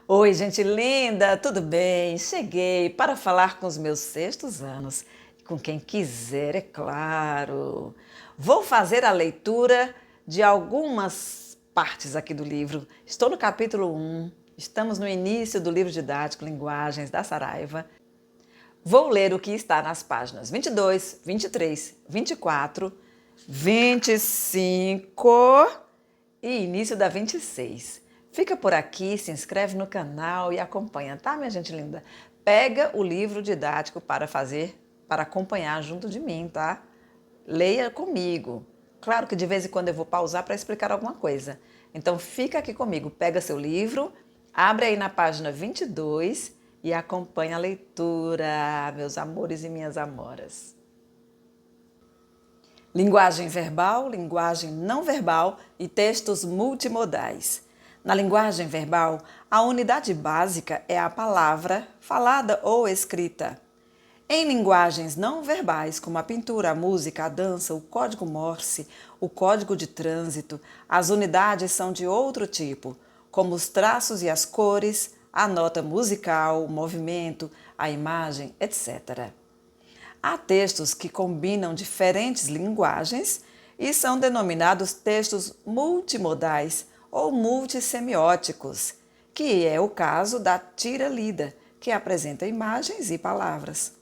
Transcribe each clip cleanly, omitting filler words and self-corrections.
Oi, gente linda, tudo bem? Cheguei para falar com os meus sextos anos, com quem quiser, é claro. Vou fazer a leitura de algumas partes aqui do livro. Estou no capítulo 1, estamos no início do livro didático Linguagens da Saraiva. Vou ler o que está nas páginas 22, 23, 24, 25 e início da 26. Fica por aqui, se inscreve no canal e acompanha, tá, minha gente linda? Pega o livro didático para acompanhar junto de mim, tá? Leia comigo. Claro que de vez em quando eu vou pausar para explicar alguma coisa. Então fica aqui comigo, pega seu livro, abre aí na página 22 e acompanha a leitura, meus amores e minhas amoras. Linguagem verbal, linguagem não verbal e textos multimodais. Na linguagem verbal, a unidade básica é a palavra falada ou escrita. Em linguagens não verbais, como a pintura, a música, a dança, o código Morse, o código de trânsito, as unidades são de outro tipo, como os traços e as cores, a nota musical, o movimento, a imagem, etc. Há textos que combinam diferentes linguagens e são denominados textos multimodais ou multissemióticos, que é o caso da tira-lida, que apresenta imagens e palavras.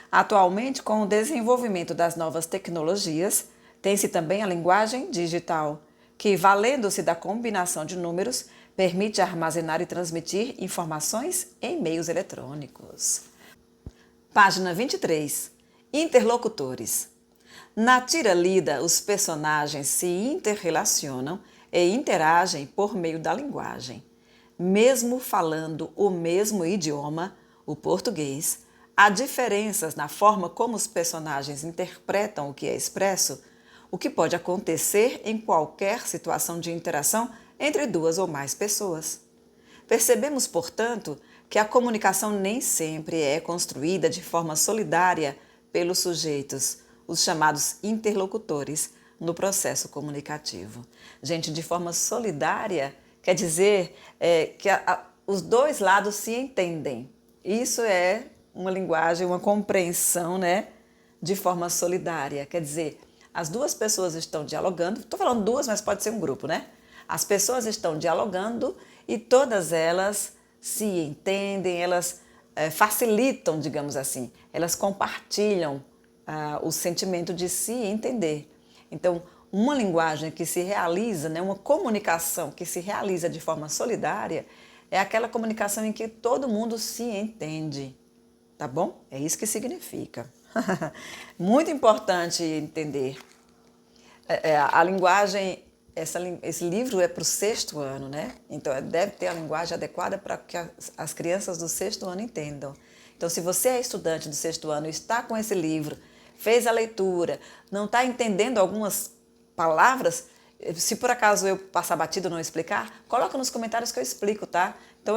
Atualmente, com o desenvolvimento das novas tecnologias, tem-se também a linguagem digital, que, valendo-se da combinação de números, permite armazenar e transmitir informações em meios eletrônicos. Página 23. Interlocutores. Na tira-lida, os personagens se interrelacionam e interagem por meio da linguagem. Mesmo falando o mesmo idioma, o português, há diferenças na forma como os personagens interpretam o que é expresso, o que pode acontecer em qualquer situação de interação entre duas ou mais pessoas. Percebemos, portanto, que a comunicação nem sempre é construída de forma solidária pelos sujeitos, os chamados interlocutores, no processo comunicativo. Gente, de forma solidária quer dizer que os dois lados se entendem. Isso é uma linguagem, uma compreensão, né, de forma solidária. Quer dizer, as duas pessoas estão dialogando, estou falando duas, mas pode ser um grupo, né? As pessoas estão dialogando e todas elas se entendem, elas facilitam, digamos assim, elas compartilham o sentimento de se entender. Então, uma linguagem que se realiza, né, uma comunicação que se realiza de forma solidária, é aquela comunicação em que todo mundo se entende, tá bom? É isso que significa. Muito importante entender. A linguagem, esse livro é para o sexto ano, né? Então deve ter a linguagem adequada para que as crianças do sexto ano entendam. Então, se você é estudante do sexto ano e está com esse livro, fez a leitura, não está entendendo algumas palavras, se por acaso eu passar batido ou não explicar, coloca nos comentários que eu explico, tá? Então,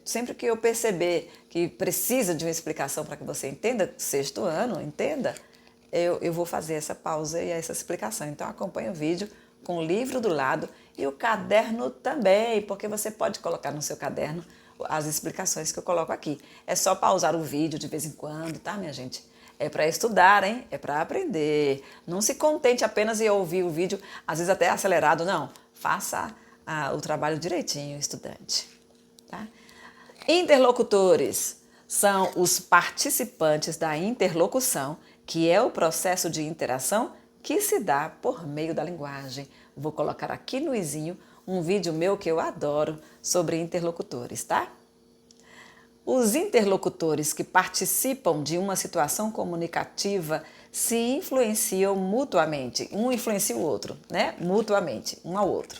sempre que eu perceber que precisa de uma explicação para que você entenda, sexto ano, entenda, eu vou fazer essa pausa e essa explicação. Então, acompanhe o vídeo com o livro do lado e o caderno também, porque você pode colocar no seu caderno as explicações que eu coloco aqui. É só pausar o vídeo de vez em quando, tá, minha gente? É para estudar, hein? É para aprender. Não se contente apenas em ouvir o vídeo, às vezes até acelerado, não. Faça o trabalho direitinho, estudante. Tá? Interlocutores são os participantes da interlocução, que é o processo de interação que se dá por meio da linguagem. Vou colocar aqui no izinho um vídeo meu que eu adoro sobre interlocutores, tá? Os interlocutores que participam de uma situação comunicativa se influenciam mutuamente, um influencia o outro, né? Mutuamente, um ao outro.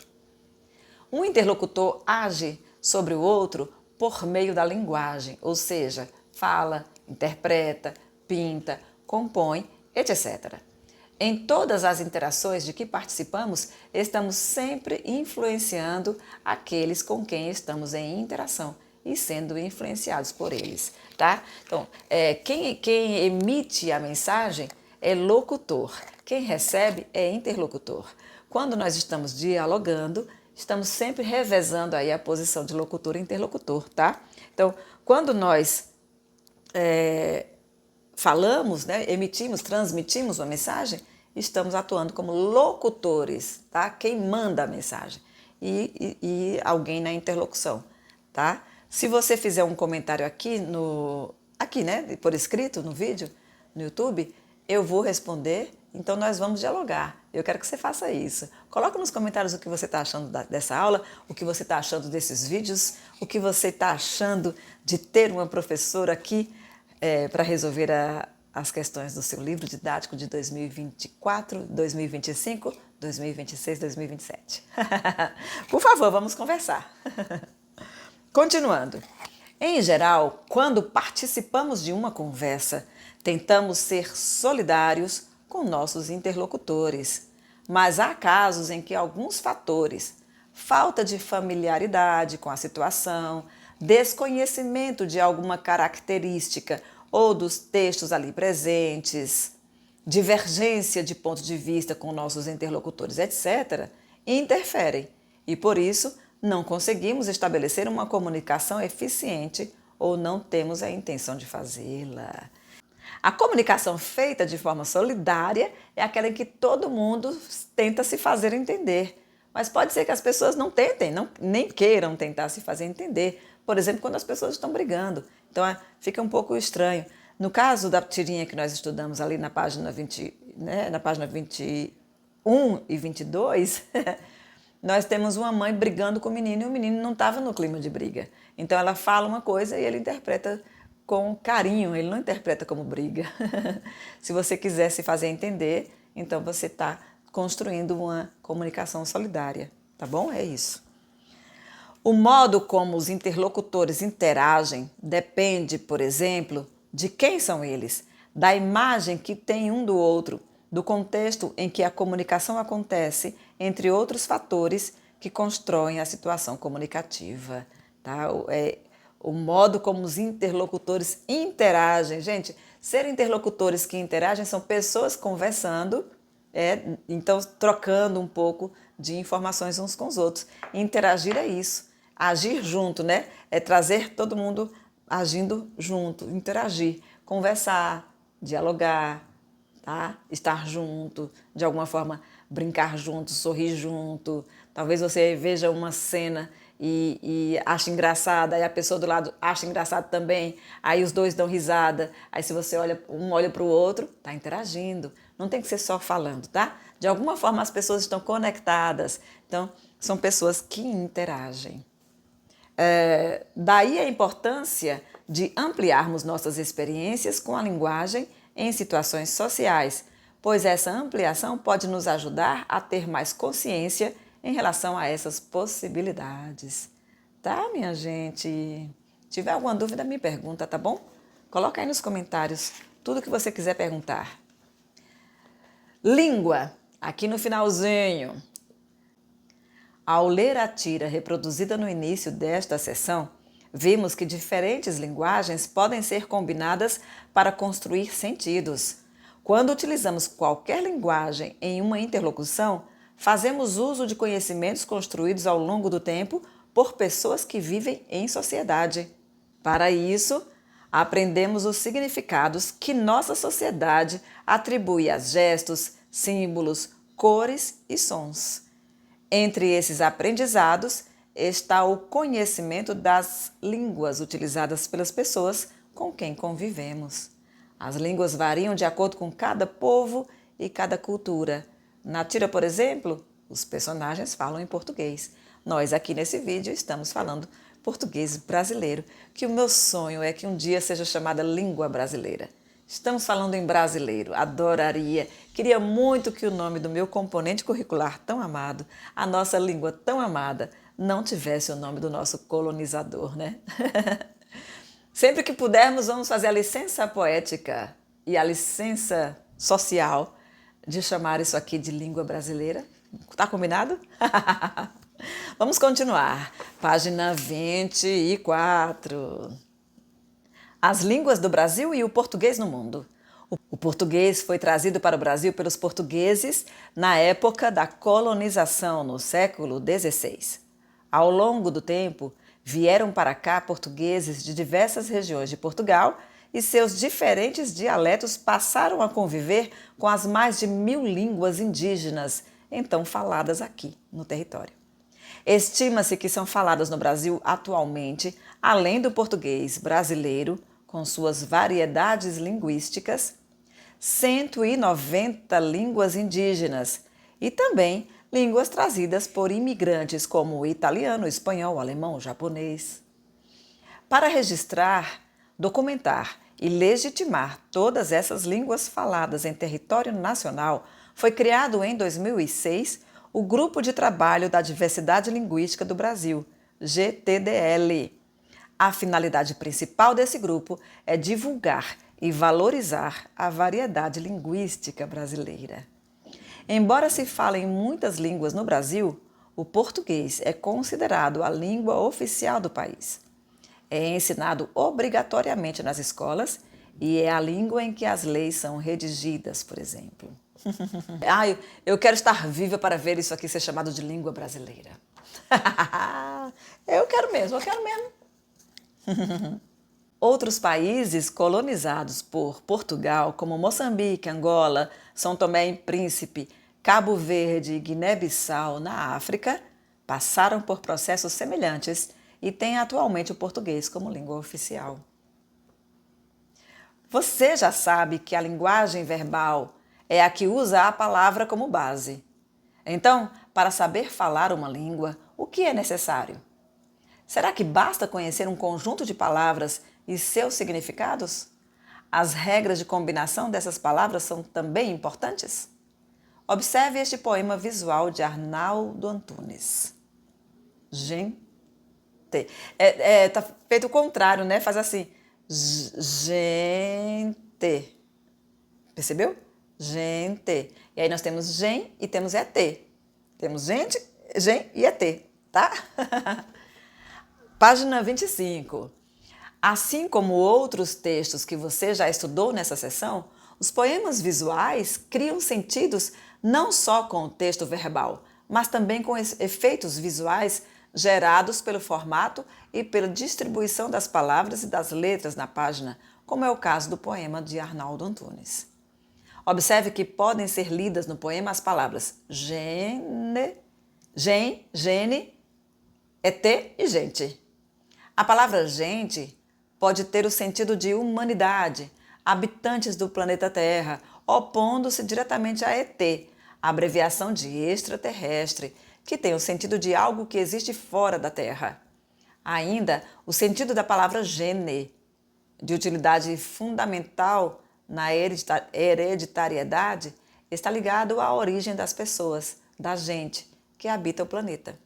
Um interlocutor age sobre o outro por meio da linguagem, ou seja, fala, interpreta, pinta, compõe, etc. Em todas as interações de que participamos, estamos sempre influenciando aqueles com quem estamos em interação e sendo influenciados por eles, tá? Então, quem emite a mensagem é locutor, quem recebe é interlocutor. Quando nós estamos dialogando, estamos sempre revezando aí a posição de locutor e interlocutor, tá? Então, quando nós falamos, né, emitimos, transmitimos uma mensagem, estamos atuando como locutores, tá? Quem manda a mensagem e alguém na interlocução, tá? Se você fizer um comentário aqui né, por escrito no vídeo, no YouTube, eu vou responder, então nós vamos dialogar. Eu quero que você faça isso. Coloca nos comentários o que você está achando dessa aula, o que você está achando desses vídeos, o que você está achando de ter uma professora aqui para resolver as questões do seu livro didático de 2024, 2025, 2026, 2027. Por favor, vamos conversar. Continuando. Em geral, quando participamos de uma conversa, tentamos ser solidários com nossos interlocutores, mas há casos em que alguns fatores, falta de familiaridade com a situação, desconhecimento de alguma característica ou dos textos ali presentes, divergência de ponto de vista com nossos interlocutores, etc., interferem e, por isso, não conseguimos estabelecer uma comunicação eficiente ou não temos a intenção de fazê-la. A comunicação feita de forma solidária é aquela em que todo mundo tenta se fazer entender. Mas pode ser que as pessoas não tentem, nem queiram tentar se fazer entender. Por exemplo, quando as pessoas estão brigando. Então fica um pouco estranho. No caso da tirinha que nós estudamos ali na página 21 e 22, nós temos uma mãe brigando com o menino e o menino não estava no clima de briga. Então ela fala uma coisa e ele interpreta com carinho, ele não interpreta como briga. Se você quiser se fazer entender, então você está construindo uma comunicação solidária, tá bom? É isso. O modo como os interlocutores interagem depende, por exemplo, de quem são eles, da imagem que tem um do outro, do contexto em que a comunicação acontece, entre outros fatores que constroem a situação comunicativa, tá? O modo como os interlocutores interagem. Gente, ser interlocutores que interagem são pessoas conversando, então trocando um pouco de informações uns com os outros. Interagir é isso, agir junto, né? É trazer todo mundo agindo junto, interagir, conversar, dialogar, tá? Estar junto, de alguma forma brincar junto, sorrir junto. Talvez você veja uma cena e acha engraçada, aí a pessoa do lado acha engraçado também, aí os dois dão risada, aí se você olha, um olha para o outro, tá interagindo. Não tem que ser só falando, tá? De alguma forma as pessoas estão conectadas, então são pessoas que interagem. Daí a importância de ampliarmos nossas experiências com a linguagem em situações sociais, pois essa ampliação pode nos ajudar a ter mais consciência em relação a essas possibilidades. Tá, minha gente? Se tiver alguma dúvida, me pergunta, tá bom? Coloca aí nos comentários tudo que você quiser perguntar. Língua, aqui no finalzinho. Ao ler a tira reproduzida no início desta sessão, vimos que diferentes linguagens podem ser combinadas para construir sentidos. Quando utilizamos qualquer linguagem em uma interlocução, fazemos uso de conhecimentos construídos ao longo do tempo por pessoas que vivem em sociedade. Para isso, aprendemos os significados que nossa sociedade atribui a gestos, símbolos, cores e sons. Entre esses aprendizados está o conhecimento das línguas utilizadas pelas pessoas com quem convivemos. As línguas variam de acordo com cada povo e cada cultura. Na tira, por exemplo, os personagens falam em português. Nós aqui nesse vídeo estamos falando português brasileiro, que o meu sonho é que um dia seja chamada língua brasileira. Estamos falando em brasileiro, adoraria, queria muito que o nome do meu componente curricular tão amado, a nossa língua tão amada, não tivesse o nome do nosso colonizador, né? Sempre que pudermos, vamos fazer a licença poética e a licença social de chamar isso aqui de língua brasileira. Tá combinado? Vamos continuar. Página 24. As línguas do Brasil e o português no mundo. O português foi trazido para o Brasil pelos portugueses na época da colonização, no século XVI. Ao longo do tempo, vieram para cá portugueses de diversas regiões de Portugal e seus diferentes dialetos passaram a conviver com as mais de 1000 línguas indígenas, então faladas aqui no território. Estima-se que são faladas no Brasil atualmente, além do português brasileiro, com suas variedades linguísticas, 190 línguas indígenas e também línguas trazidas por imigrantes como o italiano, o espanhol, o alemão, o japonês. Para registrar, documentar e legitimar todas essas línguas faladas em território nacional, foi criado em 2006 o Grupo de Trabalho da Diversidade Linguística do Brasil, GTDL. A finalidade principal desse grupo é divulgar e valorizar a variedade linguística brasileira. Embora se falem muitas línguas no Brasil, o português é considerado a língua oficial do país. É ensinado obrigatoriamente nas escolas e é a língua em que as leis são redigidas, por exemplo. Eu quero estar viva para ver isso aqui ser chamado de língua brasileira. Eu quero mesmo. Outros países colonizados por Portugal, como Moçambique, Angola, São Tomé e Príncipe, Cabo Verde e Guiné-Bissau, na África, passaram por processos semelhantes e têm atualmente o português como língua oficial. Você já sabe que a linguagem verbal é a que usa a palavra como base. Então, para saber falar uma língua, o que é necessário? Será que basta conhecer um conjunto de palavras e seus significados? As regras de combinação dessas palavras são também importantes? Observe este poema visual de Arnaldo Antunes. Gente. Tá feito o contrário, né? Faz assim. Gente. Percebeu? Gente. E aí nós temos gen e temos ET. Temos gente, gen e ET, tá? Página 25. Assim como outros textos que você já estudou nessa sessão, os poemas visuais criam sentidos não só com o texto verbal, mas também com efeitos visuais gerados pelo formato e pela distribuição das palavras e das letras na página, como é o caso do poema de Arnaldo Antunes. Observe que podem ser lidas no poema as palavras gene, ET e gente. A palavra gente pode ter o sentido de humanidade, habitantes do planeta Terra, opondo-se diretamente a ET, a abreviação de extraterrestre, que tem o sentido de algo que existe fora da Terra. Ainda, o sentido da palavra gene, de utilidade fundamental na hereditariedade, está ligado à origem das pessoas, da gente, que habita o planeta.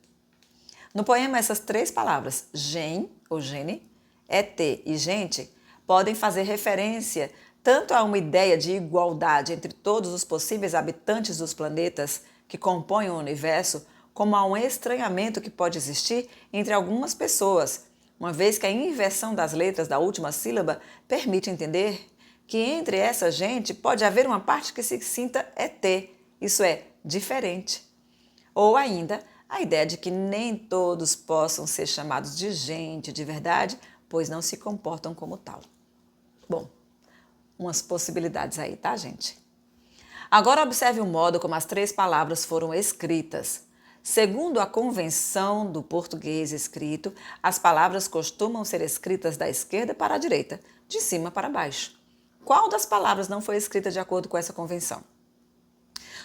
No poema, essas três palavras, gen, ou gene, ET e gente, podem fazer referência tanto a uma ideia de igualdade entre todos os possíveis habitantes dos planetas que compõem o universo, como a um estranhamento que pode existir entre algumas pessoas, uma vez que a inversão das letras da última sílaba permite entender que entre essa gente pode haver uma parte que se sinta ET, isso é, diferente. Ou ainda, a ideia de que nem todos possam ser chamados de gente de verdade, pois não se comportam como tal. Bom, umas possibilidades aí, tá, gente? Agora observe o modo como as três palavras foram escritas. Segundo a convenção do português escrito, as palavras costumam ser escritas da esquerda para a direita, de cima para baixo. Qual das palavras não foi escrita de acordo com essa convenção?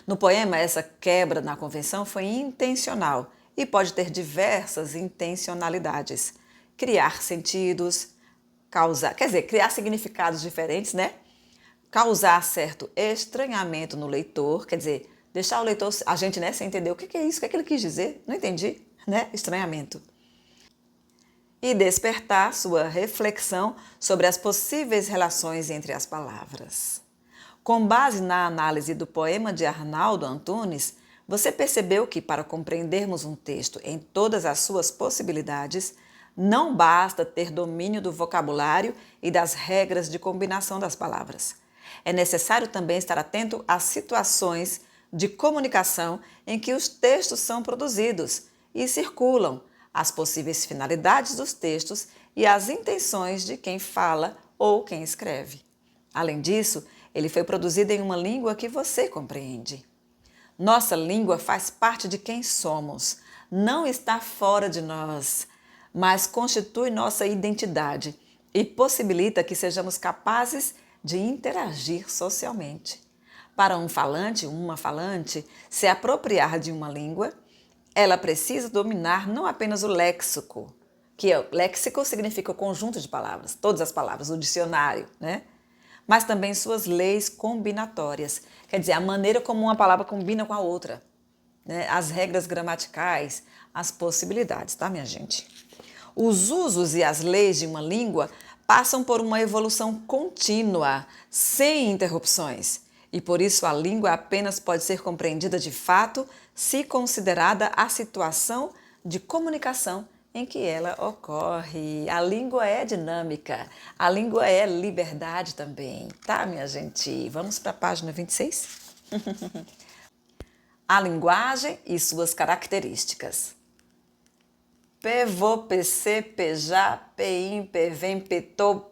No poema, essa quebra na convenção foi intencional e pode ter diversas intencionalidades. Criar sentidos, criar significados diferentes, né? Causar certo estranhamento no leitor, quer dizer, deixar o leitor, a gente, né, sem entender o que é isso, o que ele quis dizer, não entendi, né? Estranhamento. E despertar sua reflexão sobre as possíveis relações entre as palavras. Com base na análise do poema de Arnaldo Antunes, você percebeu que, para compreendermos um texto em todas as suas possibilidades, não basta ter domínio do vocabulário e das regras de combinação das palavras. É necessário também estar atento às situações de comunicação em que os textos são produzidos e circulam, às possíveis finalidades dos textos e às intenções de quem fala ou quem escreve. Além disso, ele foi produzido em uma língua que você compreende. Nossa língua faz parte de quem somos, não está fora de nós, mas constitui nossa identidade e possibilita que sejamos capazes de interagir socialmente. Para um falante, uma falante, se apropriar de uma língua, ela precisa dominar não apenas o léxico, léxico significa o conjunto de palavras, todas as palavras, o dicionário, né? Mas também suas leis combinatórias, quer dizer, a maneira como uma palavra combina com a outra, né? As regras gramaticais, as possibilidades, tá, minha gente? Os usos e as leis de uma língua passam por uma evolução contínua, sem interrupções, e por isso a língua apenas pode ser compreendida de fato se considerada a situação de comunicação em que ela ocorre. A língua é dinâmica, a língua é liberdade também, tá, minha gente? Vamos para a página 26? A linguagem e suas características. Pevô, pc, pejá, peim, pevém, petô,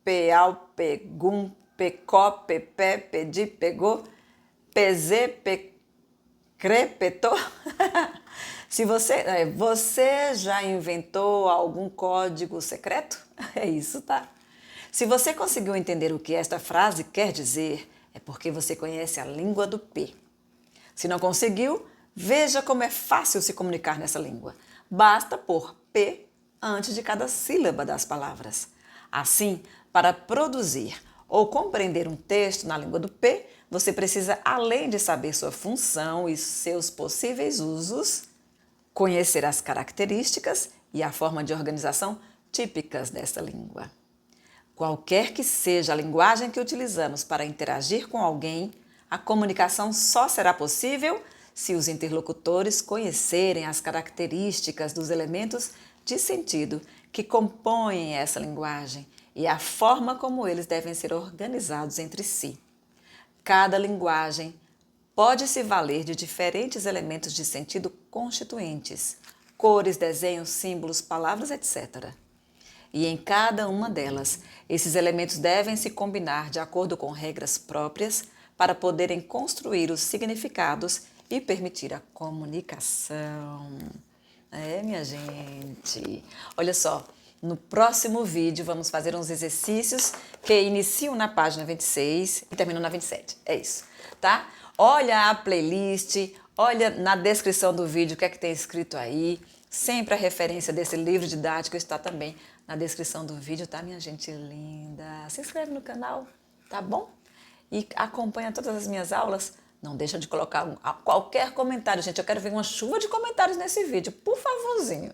peau, pegum, pecó, pepé, pedi, pegou, pezê, pecrê, petô. Se você já inventou algum código secreto? É isso, tá? Se você conseguiu entender o que esta frase quer dizer, é porque você conhece a língua do P. Se não conseguiu, veja como é fácil se comunicar nessa língua. Basta pôr P antes de cada sílaba das palavras. Assim, para produzir ou compreender um texto na língua do P, você precisa, além de saber sua função e seus possíveis usos, conhecer as características e a forma de organização típicas desta língua. Qualquer que seja a linguagem que utilizamos para interagir com alguém, a comunicação só será possível se os interlocutores conhecerem as características dos elementos de sentido que compõem essa linguagem e a forma como eles devem ser organizados entre si. Cada linguagem pode se valer de diferentes elementos de sentido constituintes, cores, desenhos, símbolos, palavras, etc. E em cada uma delas, esses elementos devem se combinar de acordo com regras próprias para poderem construir os significados e permitir a comunicação. É, minha gente. Olha só, no próximo vídeo vamos fazer uns exercícios que iniciam na página 26 e terminam na 27. É isso, tá? Olha a playlist, olha na descrição do vídeo o que é que tem escrito aí. Sempre a referência desse livro didático está também na descrição do vídeo, tá, minha gente linda? Se inscreve no canal, tá bom? E acompanha todas as minhas aulas. Não deixa de colocar qualquer comentário, gente. Eu quero ver uma chuva de comentários nesse vídeo, por favorzinho.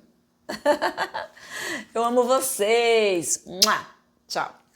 Eu amo vocês. Tchau.